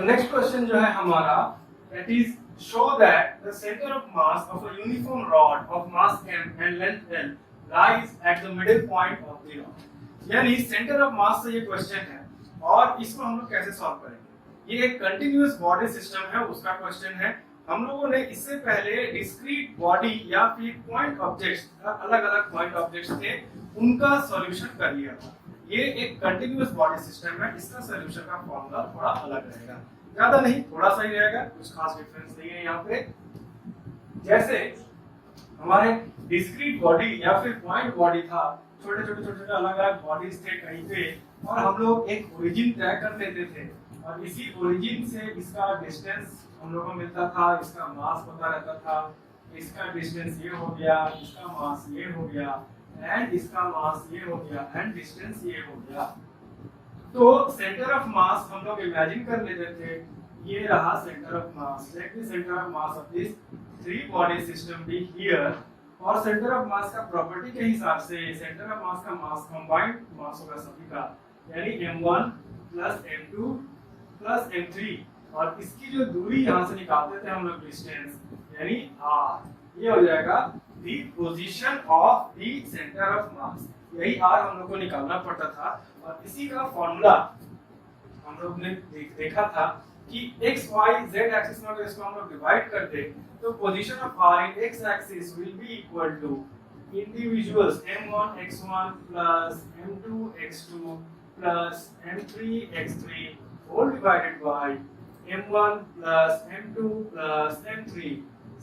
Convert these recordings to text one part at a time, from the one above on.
Next question जो है हमारा that is show that the center of mass of a uniform rod of mass m and length l lies at the middle point of the rod. यानी centre of मास से ये question है और इसको हम लोग कैसे सॉल्व करेंगे। ये एक कंटिन्यूअस बॉडी सिस्टम है, उसका क्वेश्चन है। हम लोगों ने इससे पहले डिस्क्रीट बॉडी या फिर पॉइंट ऑब्जेक्ट्स, अलग अलग पॉइंट ऑब्जेक्ट्स थे, उनका सॉल्यूशन कर लिया था। ये एक कंटिन्यूअस बॉडी सिस्टम है, इसका सॉल्यूशन का फॉर्मूला थोड़ा अलग रहेगा, ज्यादा नहीं, थोड़ा सा ही रहेगा, कुछ खास डिफरेंस नहीं है यहाँ पे। जैसे हमारे डिस्क्रीट बॉडी या फिर पॉइंट बॉडी था, छोटे छोटे अलग अलग बॉडीज थे कहीं पे, और हम लोग एक ओरिजिन तय कर लेते थे और इसी ओरिजिन से इसका डिस्टेंस हम लोगों को मिलता था, इसका मास पता रहता था, इसका डिस्टेंस ये हो गया, इसका मास ये हो गया, एंड इसका मास ये हो गया, एंड डिस्टेंस ये हो गया। तो सेंटर ऑफ मास हम लोग इमेजिन कर लेते थे, ये रहा centre of mass. Let the centre of mass of this three body system be here. और सेंटर ऑफ मास का प्रॉपर्टी के हिसाब से सेंटर ऑफ मास का मास कंबाइंड मास होगा सभी का, यानी m1 plus m2 plus m3, और इसकी जो दूरी यहाँ से निकालते थे हम लोग डिस्टेंस, यानी r, ये हो जाएगा the position of the centre of मास। यही r हम लोग को निकालना पड़ता था और इसी का फॉर्मूला हम लोग ने देखा था कि x y z एक्सिस में अगर इसको हम लोग डिवाइड कर दे तो position of r in x axis will be equal to individuals m1 x1 plus m2 x2 plus m3 x3 whole divided by m1 plus m2 plus m3।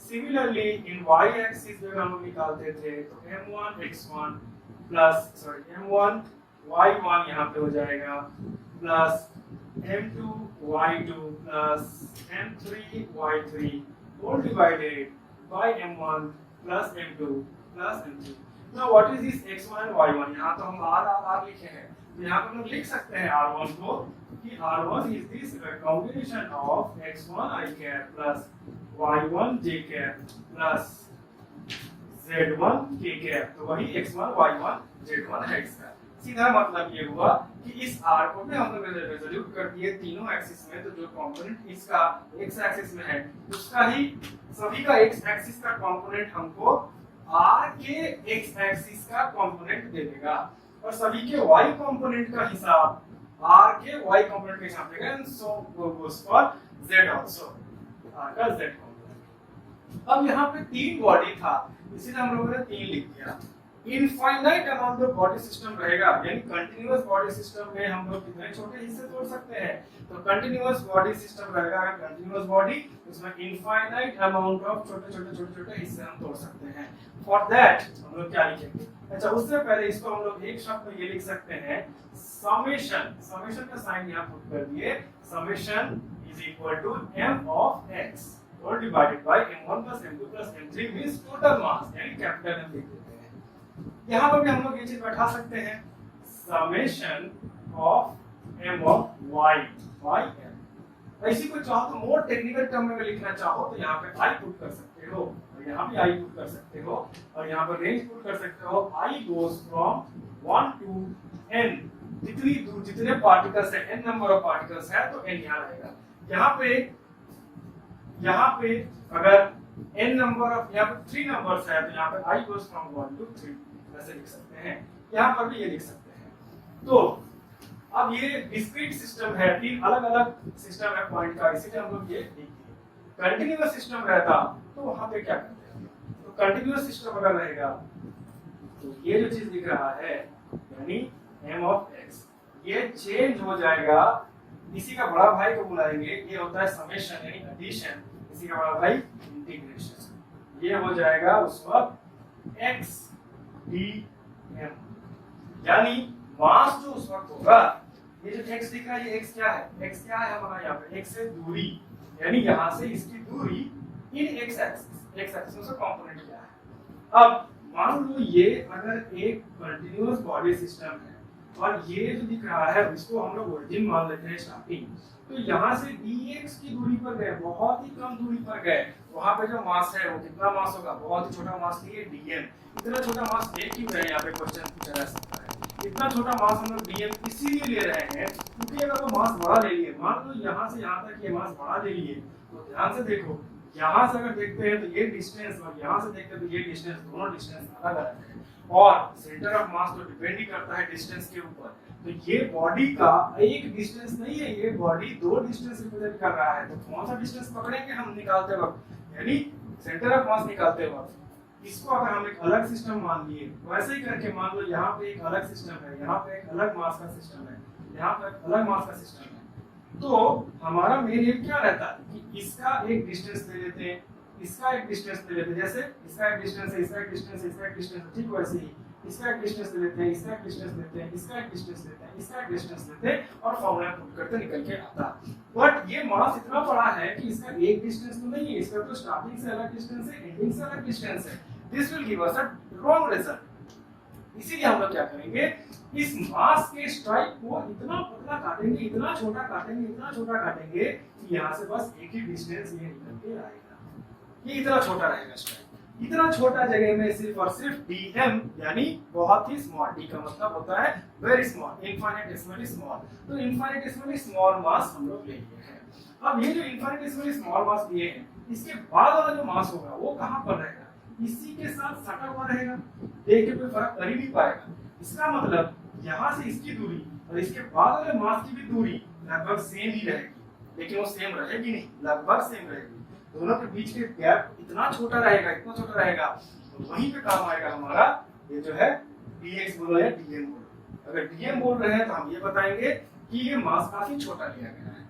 Similarly in y axis में हम लोग निकालते थे तो m1 x1 plus m1 y1 यहाँ पे हो जाएगा plus m2 y2 plus m3 y3 whole divided by m1 plus m2 plus m3। Now what is this x1 and y1? यहाँ तो हम r लिखे हैं, तो यहाँ पे हम लोग लिख सकते हैं r1 को कि r1 is this combination of x1 i cap plus y1 j cap plus z1 k cap। तो वही x1 y1 z1 है इसका। सीधा मतलब ये हुआ कि इस r को भी हम लोग रेजोल्यूट कर दिए तीनों एक्सिस में, तो जो कंपोनेंट इसका x एक्सिस में है उसका ही सभी का x एक्सिस का कंपोनेंट हमको r के x एक्सिस का कंपोनेंट दे देगा, और सभी के y कंपोनेंट का हिसाब r के y कंपोनेंट के हिसाब देगा, and so goes for z also, r का z कंपोनेंट। अब यहाँ पे तीन बॉडी था, इसीलिए हम लोगों ने तीन लिख दिया। Infinite amount of body system रहेगा, यानी कंटीन्यूअस बॉडी सिस्टम में हम लोग कितने छोटे हिस्से तोड़ सकते हैं, तो कंटीन्यूअस बॉडी सिस्टम रहेगा। अगर कंटीन्यूअस बॉडी, उसमें इनफाइनाइट अमाउंट ऑफ छोटे हिस्से हम तोड़ सकते हैं। फॉर दैट हम लोग क्या लिखेंगे, अच्छा उससे पहले इसको हम लोग एक शब्द में ये लिख सकते हैं समेशन। समेशन का साइन यहाँ पुट कर दिए, summation is equal to m of x और divided by m1 plus m2 plus m3 means total mass, यानी कैपिटल M लिख देते हैं। यहाँ पर भी हम लोग ये चीज बैठा सकते हैं, summation of m of y by m। ऐसी कोई चाहो तो मोर टेक्निकल टर्म में लिखना चाहो तो यहाँ पे i पुट कर सकते हो, और यहाँ भी i पुट कर सकते हो, और यहाँ पर रेंज पुट कर सकते हो। i goes from 1 to n, जितनी दूर जितने पार्टिकल्स है, n नंबर ऑफ पार्टिकल्स है तो n यहाँ रहेगा। यहाँ पे अगर n नंबर ऑफ, यहाँ पे 3 नंबर्स है तो यहाँ पे i goes from 1 to 3 ऐसे लिख सकते हैं, यहाँ पर भी ये लिख सकते हैं। तो अब ये डिस्क्रीट सिस्टम है, तीन अलग अलग सिस्टम है पॉइंट का, इसीलिए हम लोग ये लिख दिए। कंटीन्यूअस सिस्टम रहता तो वहां पे क्या करते हैं, तो कंटीन्यूअस सिस्टम अगर रहेगा तो ये जो चीज दिख रहा है यानी m ऑफ x, ये चेंज हो जाएगा, इसी का बड़ा भाई को बुलाएंगे, ये होता है समेशन यानी एडिशन, इसी का बड़ा भाई इंटीग्रेशन। ये हो जाएगा उस वक्त x dm, यानी मास जो उस वक्त होगा, ये जो x दिख रहा है ये x क्या है, x क्या है हमारा यहाँ पे, x से दूरी, यानी यहाँ से इसकी दूरी इन x एक्सिस में कंपोनेंट क्या है। अब मान लो ये अगर एक कंटीन्यूअस बॉडी सिस्टम है और ये जो दिख रहा है इसको हम लोग ओरिजिन मान लेते हैं स्टार्टिंग, तो यहाँ से dx की दूरी पर गए, बहुत ही कम दूरी पर गए, वहां पे जो मास है वो कितना मास होगा, बहुत ही छोटा मास लिए dm। इतना छोटा मास ले क्यों रहे, यहाँ पे क्वेश्चन पूछा जा सकता है। इतना छोटा मास हम लोग dm इसीलिए ले रहे हैं क्योंकि अगर वो मास बड़ा ले लिए, मान लो यहाँ से यहाँ तक ये मास बड़ा ले लिए, तो ध्यान से देखो, यहाँ से अगर देखते हैं तो ये डिस्टेंस और यहाँ से देखते हैं तो ये डिस्टेंस, दोनों डिस्टेंस अलग अलग है और सेंटर ऑफ मास तो डिपेंड ही करता है डिस्टेंस के ऊपर। तो ये बॉडी का एक डिस्टेंस नहीं है, ये बॉडी दो डिस्टेंस रिप्रेजेंट कर रहा है। तो कौन सा डिस्टेंस पकड़ेंगे हम निकालते वक्त, यानी सेंटर ऑफ मास निकालते वक्त इसको अगर हम एक अलग सिस्टम मान लिए, वैसे ही करके मान लो यहाँ पे एक अलग सिस्टम है, यहाँ पे एक अलग मास का सिस्टम है, यहाँ पे एक अलग मास का सिस्टम है, तो हमारा मेन एम क्या रहता है कि इसका एक डिस्टेंस ले लेते हैं, इसका एक डिस्टेंस ले लेते हैं, जैसे इसका एक डिस्टेंस है, इसका एक डिस्टेंस है, इसका एक डिस्टेंस है, ठीक वैसे ही इसका एक डिस्टेंस लेते हैं, इसका एक डिस्टेंस लेते हैं, इसका एक डिस्टेंस लेते हैं, इसका एक डिस्टेंस लेते हैं और फॉर्मूला पुट करते निकल के आता। बट ये मास इतना बड़ा है कि इसका एक डिस्टेंस तो नहीं है, इसका तो स्टार्टिंग से अलग डिस्टेंस है, एंडिंग से अलग डिस्टेंस है। This will give us a wrong result. इसीलिए हम लोग क्या करेंगे, इस मास के स्ट्राइक को इतना पतला काटेंगे, इतना छोटा काटेंगे, इतना छोटा काटेंगे कि यहाँ से बस एक ही डिस्टेंस ये निकल के आएगा। ये इतना छोटा रहेगा स्ट्राइक, इतना छोटा जगह में सिर्फ और सिर्फ dm यानी बहुत ही स्मॉल, d का मतलब होता है वेरी स्मॉल, इनफाइनेटेसिमली स्मॉल। तो इनफाइनेटेसिमली स्मॉल मास हम लोग ले लिए हैं। अब ये जो इनफाइनेटेसिमली स्मॉल मास लिए हैं, इसके बाद वाला जो मास होगा वो कहाँ पर रहेगा, इसी के साथ सटा हुआ रहेगा, देख के कोई फर्क कर ही नहीं पाएगा। इसका मतलब यहाँ से इसकी दूरी और इसके बाद वाले मास की भी दूरी लगभग सेम ही रहेगी, लेकिन वो सेम रहेगी नहीं, लगभग सेम रहेगी। दोनों के बीच के गैप इतना छोटा रहेगा, इतना छोटा रहेगा, तो वहीं पे काम आएगा हमारा ये जो है dx बोलो या dm बोलो। अगर dm बोल रहे हैं तो हम ये बताएंगे कि ये मास काफी छोटा लिया गया है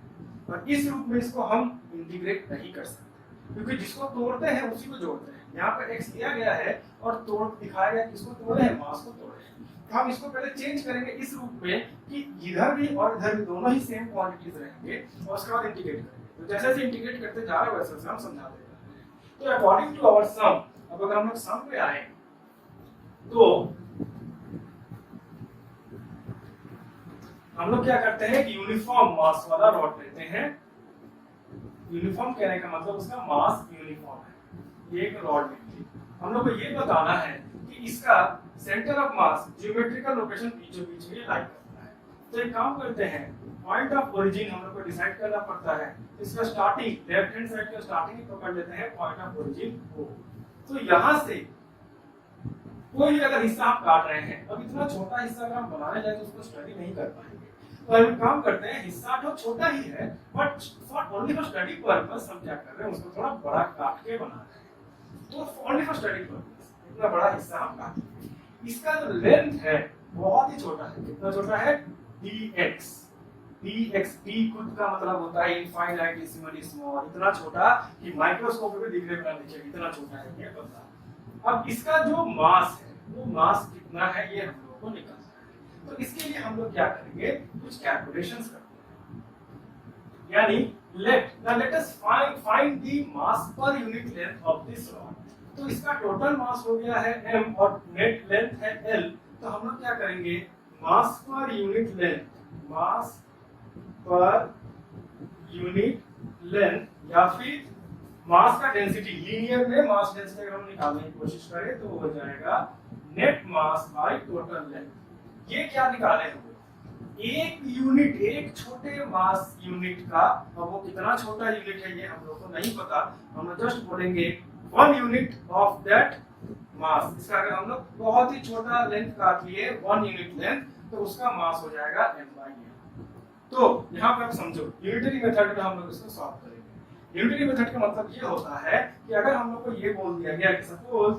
और इस रूप में इसको हम इंटीग्रेट नहीं कर सकते, क्योंकि जिसको तोड़ते हैं उसी को जोड़ते हैं। यहाँ पर x लिया गया है और तोड़ दिखाया गया, किसको तोड़े हैं, मास को तोड़े हैं। तो हम इसको पहले चेंज करेंगे इस रूप में कि इधर भी और इधर भी दोनों ही सेम क्वांटिटीज रहेंगे और उसके बाद इंटीग्रेट करेंगे। तो जैसे जैसे इंटीग्रेट करते जा रहे हैं वैसे हम समझा देंगे। तो अकॉर्डिंग टू आवर सम, अब अगर हम लोग सम पे आए तो हम लोग क्या करते हैं कि यूनिफॉर्म मास वाला रॉड लेते हैं। यूनिफॉर्म कहने का मतलब उसका मास यूनिफॉर्म है। एक रॉड लेंगे, हम लोग को ये बताना है कि इसका centre of mass geometrical location बीचों बीच में लाई करता है। तो एक काम करते हैं, पॉइंट ऑफ ओरिजिन हम लोग को डिसाइड करना पड़ता है। इसका स्टार्टिंग लेफ्ट हैंड साइड का स्टार्टिंग ही पकड़ लेते हैं पॉइंट ऑफ ओरिजिन को। तो यहाँ से कोई अगर हिस्सा आप काट रहे हैं, अब इतना छोटा हिस्सा अगर हम बनाने जाए तो उसको स्टडी नहीं कर पाएंगे। तो हम काम करते हैं, हिस्सा तो छोटा ही है but for only for study purpose हम क्या कर रहे हैं, उसको थोड़ा बड़ा काट के बना रहे हैं। तो ओनली फॉर स्टडी पर्पस इतना बड़ा हिस्सा हम काट रहे हैं। इसका जो लेंथ है बहुत ही छोटा है। कितना छोटा है, dx। dx d खुद का मतलब होता है इनफाइनाइटेसिमली स्मॉल, इतना छोटा कि माइक्रोस्कोप में भी दिखने वाला नहीं, इतना छोटा है ये पता। अब इसका जो मास है वो मास कितना है ये हम लोगों को निकालना है। तो इसके लिए हम लोग क्या करेंगे, कुछ कैलकुलेशंस करते हैं। यानी let us find the mass per unit length of this rod. तो इसका टोटल मास हो गया है m और नेट लेंथ है l। तो हम लोग क्या करेंगे, मास पर यूनिट लेंथ, मास पर यूनिट लेंथ या फिर मास का डेंसिटी, लीनियर में मास डेंसिटी अगर हम निकालने की कोशिश करें तो हो जाएगा net mass by total length. ये क्या निकाले हम लोग, एक यूनिट, एक छोटे मास यूनिट का, अब वो कितना छोटा यूनिट है ये हम लोग को नहीं पता, हम लोग जस्ट बोलेंगे 1 यूनिट ऑफ दैट मास। इसका अगर हम लोग बहुत ही छोटा लेंथ काट लिए 1 यूनिट लेंथ, तो उसका मास हो जाएगा m/n। तो यहाँ पे आप समझो, यूनिटरी मेथड में हम लोग इसको सॉल्व करेंगे। यूनिटरी मेथड का मतलब ये होता है कि अगर हम लोग को ये बोल दिया गया कि सपोज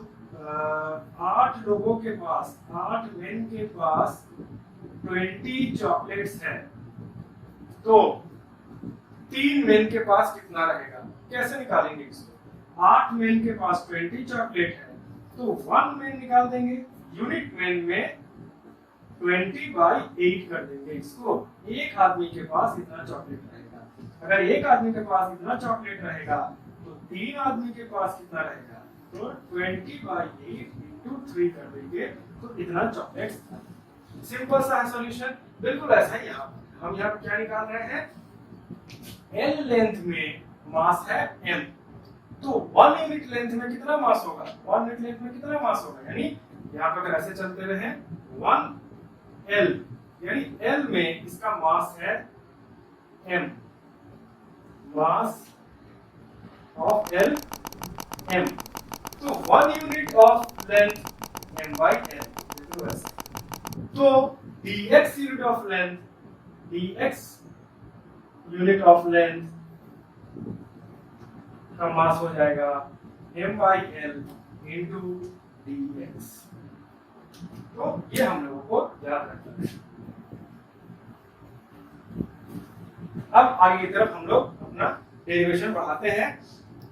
8 लोगों के पास, 8 मेन के पास 20 चॉकलेट्स हैं, तो 3 मेन के पास कितना रहेगा, कैसे निकालेंगे इसको। 8 मेन के पास 20 चॉकलेट है तो 1 मेन निकाल देंगे, यूनिट मेन में 20/8 कर देंगे इसको। एक आदमी के पास इतना चॉकलेट रहेगा। अगर एक आदमी के पास इतना चॉकलेट रहेगा तो 3 आदमी के पास कितना रहेगा, तो 20/8 × 3 कर देंगे तो इतना चॉकलेट। सिंपल सा है सॉल्यूशन, बिल्कुल ऐसा ही यहाँ हम यहाँ पर क्या निकाल रहे हैं, L लेंथ में मास है m, तो 1 यूनिट लेंथ में कितना मास होगा, 1 यूनिट लेंथ में कितना मास होगा, यानी यहाँ पर अगर ऐसे चलते रहे 1 L, यानी L में इसका मास है m, mass of L m, तो 1 unit of length m by L, तो dx unit of length, dx unit of length का मास हो जाएगा m by L into dx। तो ये हम लोगों को याद रखना है। अब आगे की तरफ हम लोग अपना डेरिवेशन बढ़ाते हैं।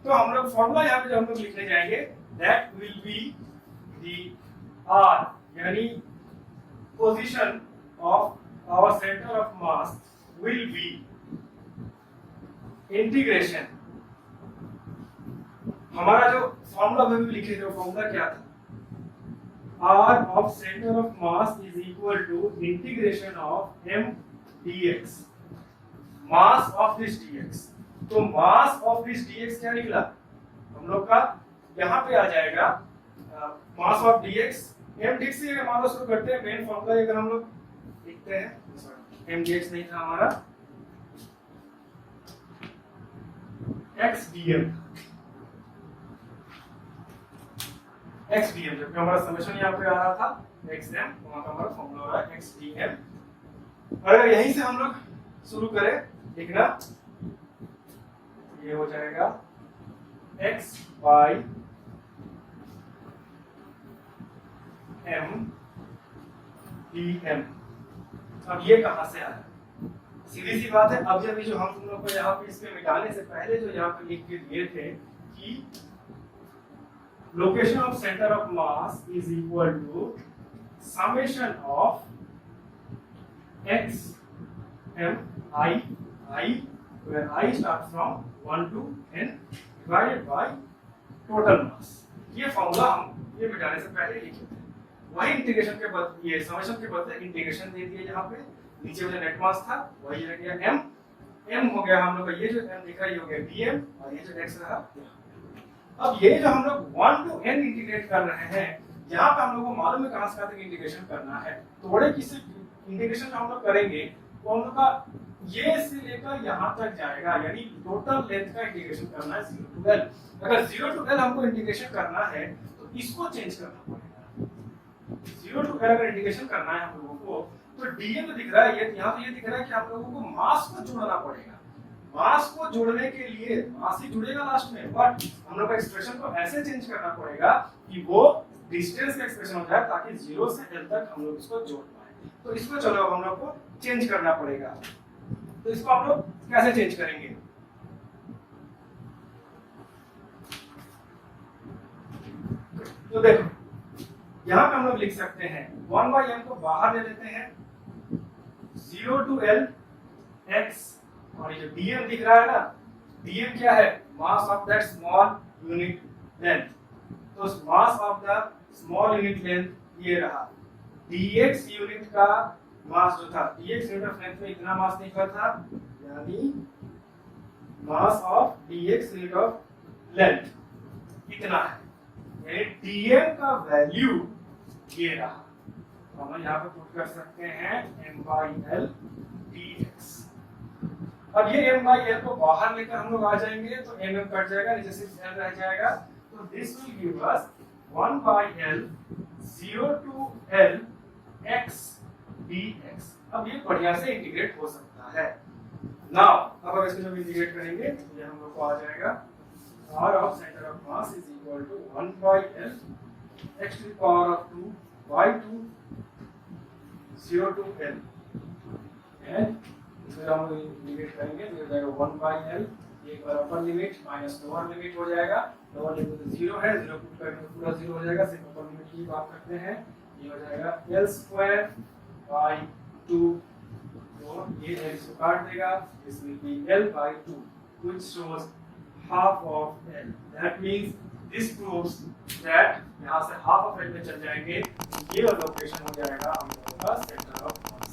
तो हम लोग फॉर्मूला यहाँ पे जो हम लोग लिखने जाएंगे, that will be the r, यानी position of our centre of mass will be integration, हमारा जो फॉर्मूला में भी लिखे थे फॉर्मूला क्या था, r of center of mass is equal to integration of m dx, mass of this dx। तो mass of this dx क्या निकला हम लोग का, यहाँ पे आ जाएगा mass of dx, m dx से मान लो शुरू करते हैं। मेन फॉर्मूला अगर हम लोग लिखते हैं, m dx नहीं था हमारा, x dm, x dm, जबकि हमारा समेशन यहाँ पे आ रहा था xm, वहां का हमारा फॉर्मूला हो रहा है x dm। अगर यहीं से हम लोग शुरू करें लिखना, ये हो जाएगा x by m dm। अब ये कहां से आया, सीधी सी बात है। अब जब जो हम तुम लोग को यहाँ पे इसके मिटाने से पहले जो यहाँ पे लिख के दिए थे कि location of center of mass is equal to summation of x m I, where I starts from 1 to n divided by total mass। ये फॉर्मूला हम ये मिटाने से पहले लिखे थे, वही इंटीग्रेशन के बाद ये समेशन के बदले इंटीग्रेशन दे दिया। यहाँ पे नीचे जो नेट मास था वही रह गया m, m हो गया हम लोग का, ये जो m लिखा ये हो गया dm, और ये जो x रहा। अब ये जो हम लोग 1 to n इंटीग्रेट कर रहे हैं, यहाँ पे हम लोग को मालूम है कहां से कहां तक इंटीग्रेशन करना है। तो बड़े किसी इंटीग्रेशन जो हम लोग करेंगे वो हम लोग का ये से लेकर यहाँ तक जाएगा, यानी टोटल लेंथ का इंटीग्रेशन करना है 0 to l। अगर 0 to l हमको इंटीग्रेशन करना है तो इसको चेंज करना पड़ेगा। 0 to l अगर इंटीग्रेशन करना है हम लोगों को, तो dm तो दिख रहा है, ये यहाँ पे ये दिख रहा है कि हम लोगों को मास को जोड़ना पड़ेगा। मास को जोड़ने के लिए मास ही जुड़ेगा लास्ट में, बट हम लोग का एक्सप्रेशन को ऐसे चेंज करना पड़ेगा कि वो डिस्टेंस का एक्सप्रेशन हो जाए, ताकि 0 से l तक हम लोग इसको जोड़ पाए। तो इसको चलो हम लोग को चेंज करना पड़ेगा। तो इसको हम लोग कैसे चेंज करेंगे, तो देखो यहाँ पे हम लोग लिख सकते हैं 1/m को बाहर ले लेते हैं, 0 to l x, और ये जो dm दिख रहा है ना, dm क्या है, mass of that small unit length. तो mass of the small unit length ये रहा, dx यूनिट का मास जो था, dx यूनिट ऑफ लेंथ में इतना मास निकला था, यानी mass of dx unit of length इतना है, यानी dm का वैल्यू ये रहा। तो हम यहाँ पे पुट कर सकते हैं m by l dx। अब ये m by l को बाहर लेकर हम लोग आ जाएंगे तो m कट जाएगा, नीचे सिर्फ l रह जाएगा। तो this will give us 1 by l 0 to l x dx। अब ये बढ़िया से इंटीग्रेट हो सकता है। नाउ अब हम इसको जब इंटीग्रेट करेंगे तो ये हम लोग को आ जाएगा r of center of mass is equal to 1 by l x to the power of 2 by 2 0 to l, and इसमें हम लोग इंटीग्रेट करेंगे तो ये हो जाएगा 1 by l, एक बार upper limit minus lower limit हो जाएगा, लोअर लिमिट तो 0 है, 0 पुट करके पूरा 0 हो जाएगा, सिर्फ अपर लिमिट की बात करते हैं, ये हो जाएगा l square by 2, तो ये l इसको काट देगा, this will be l by 2 which shows half of l। that means this proves that यहाँ से half of l में चल जाएंगे, ये लोकेशन हो जाएगा हम लोगों का centre of mass.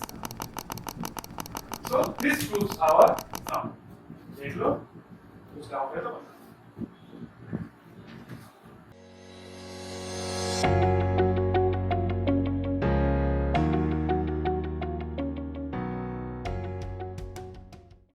So this proves our sum। देख लो कुछ डाउट है तो